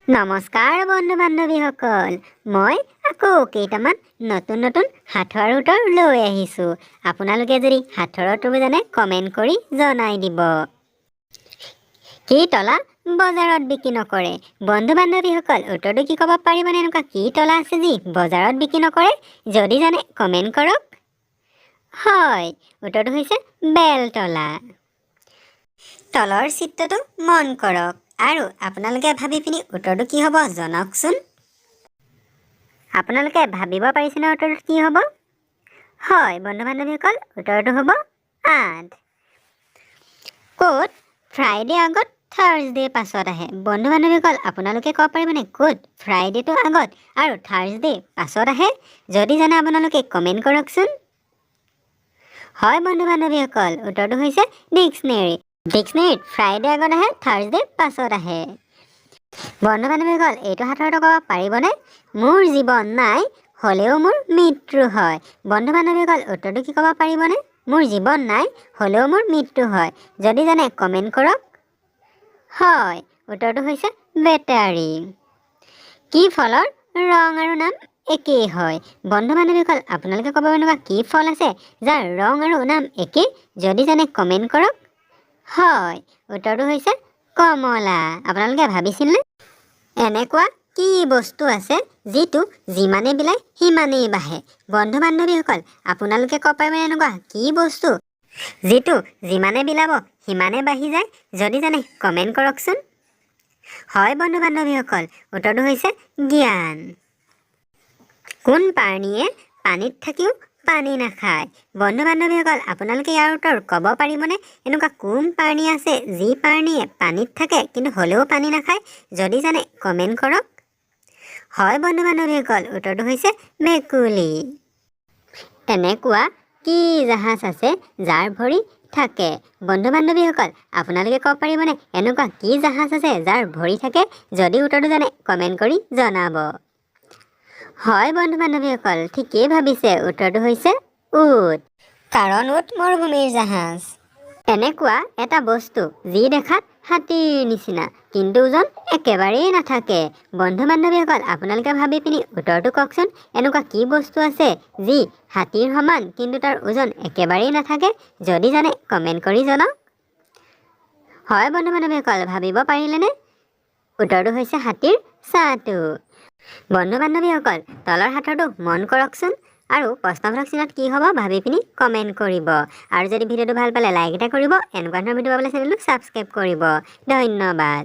নমস্কাৰ বন্ধু বান্ধৱীসকল, মই আকৌ কেইটামান নতুন সাঁথৰৰ উত্তৰ লৈ আহিছোঁ। আপোনালোকে যদি সাঁথৰৰ উত্তৰবোৰ জানে কমেণ্ট কৰি জনাই দিব। কি তলা বজাৰত বিক্ৰী নকৰে? বন্ধু বান্ধৱীসকল, উত্তৰটো কি ক'ব পাৰিবনে? এনেকুৱা কি তলা আছে যি বজাৰত বিক্ৰী নকৰে? যদি জানে কমেণ্ট কৰক। হয়, উত্তৰটো হৈছে বেলতলা। তলৰ চিত্ৰটো মন কৰক আৰু আপোনালোকে ভাবি পিনি উত্তৰটো কি হ'ব জনাওকচোন। আপোনালোকে ভাবিব পাৰিছেনে উত্তৰটো কি হ'ব? হয় বন্ধু বান্ধৱীসকল, উত্তৰটো হ'ব ৮। ক'ত ফ্ৰাইডে আগত থাৰ্ছডে পাছত আহে? বন্ধু বান্ধৱীসকল, আপোনালোকে ক'ব পাৰিবনে ক'ত ফ্ৰাইডেটো আগত আৰু থাৰ্ছডে পাছত আহে? যদি জানে আপোনালোকে কমেণ্ট কৰকচোন। হয় বন্ধু বান্ধৱীসকল, উত্তৰটো হৈছে ডিক্সনেৰী। ডিক্সনেৰীত ফ্ৰাইডে আগত আহে, থাৰ্ছডে পাছত আহে। বন্ধু বান্ধৱীসকল, এইটো সাঁথৰটো ক'ব পাৰিবনে? মোৰ জীৱন নাই হ'লেও মোৰ মৃত্যু হয়। বন্ধু বান্ধৱীসকল, উত্তৰটো কি ক'ব পাৰিবনে? মোৰ জীৱন নাই হ'লেও মোৰ মৃত্যু হয়। যদি জানে কমেণ্ট কৰক। হয়, উত্তৰটো হৈছে বেটাৰী। কি ফলৰ ৰং আৰু নাম একেই হয়? বন্ধু বান্ধৱীসকল, আপোনালোকে ক'ব এনেকুৱা কি ফল আছে যাৰ ৰং আৰু নাম একেই? যদি জানে কমেণ্ট কৰক। হয়, উত্তৰটো হৈছে কমলা। আপোনালোকে ভাবিছিলনে? এনেকুৱা কি বস্তু আছে যিটো যিমানে বিলায় সিমানেই বাঢ়ে? বন্ধু বান্ধৱীসকল, আপোনালোকে ক'ব পাৰিবনে এনেকুৱা কি বস্তু যিটো যিমানে বিলাব সিমানে বাঢ়ি যায়? যদি জানে কমেণ্ট কৰকচোন। হয় বন্ধু বান্ধৱীসকল, উত্তৰটো হৈছে জ্ঞান। কোন প্ৰাণীয়ে পানীত থাকিও পানী নাখায়? বন্ধু বান্ধৱীসকল, আপোনালোকে ইয়াৰ উত্তৰ ক'ব পাৰিবনে? এনেকুৱা কোন প্ৰাণী আছে যি প্ৰাণীয়ে পানীত থাকে কিন্তু হ'লেও পানী নাখায়? যদি জানে কমেণ্ট কৰক। হয় বন্ধু বান্ধৱীসকল, উত্তৰটো হৈছে ভেকুলী। এনেকুৱা কি জাহাজ আছে যাৰ ভৰি থাকে? বন্ধু বান্ধৱীসকল, আপোনালোকে ক'ব পাৰিবনে এনেকুৱা কি জাহাজ আছে যাৰ ভৰি থাকে? যদি উত্তৰটো জানে কমেণ্ট কৰি জনাব। হয় বন্ধু বান্ধৱীসকল, ঠিকেই ভাবিছে, উত্তৰটো হৈছে উট। কাৰণ উট মৰুভূমিৰ জাহাজ। এনেকুৱা এটা বস্তু যি দেখাত হাতীৰ নিচিনা কিন্তু ওজন একেবাৰেই নাথাকে? বন্ধু বান্ধৱীসকল, আপোনালোকে ভাবি পিনি উত্তৰটো কওকচোন। এনেকুৱা কি বস্তু আছে যি হাতীৰ সমান কিন্তু তাৰ ওজন একেবাৰেই নাথাকে? যদি জানে কমেণ্ট কৰি জনাওক। হয় বন্ধু বান্ধৱীসকল, ভাবিব পাৰিলেনে? উত্তৰটো হৈছে হাতীৰ ছাঁটো। বন্ধু বান্ধৱীসকল, তলৰ সাঁথৰটো মন কৰকচোন আৰু প্ৰশ্নবোধক চিহ্নত কি হ'ব ভাবি পিনি কমেণ্ট কৰিব। আৰু যদি ভিডিঅ'টো ভাল পালে লাইক এটা কৰিব। এনেকুৱা ধৰণৰ ভিডিঅ' পাবলৈ চেনেলটো ছাবস্ক্ৰাইব কৰিব। ধন্যবাদ।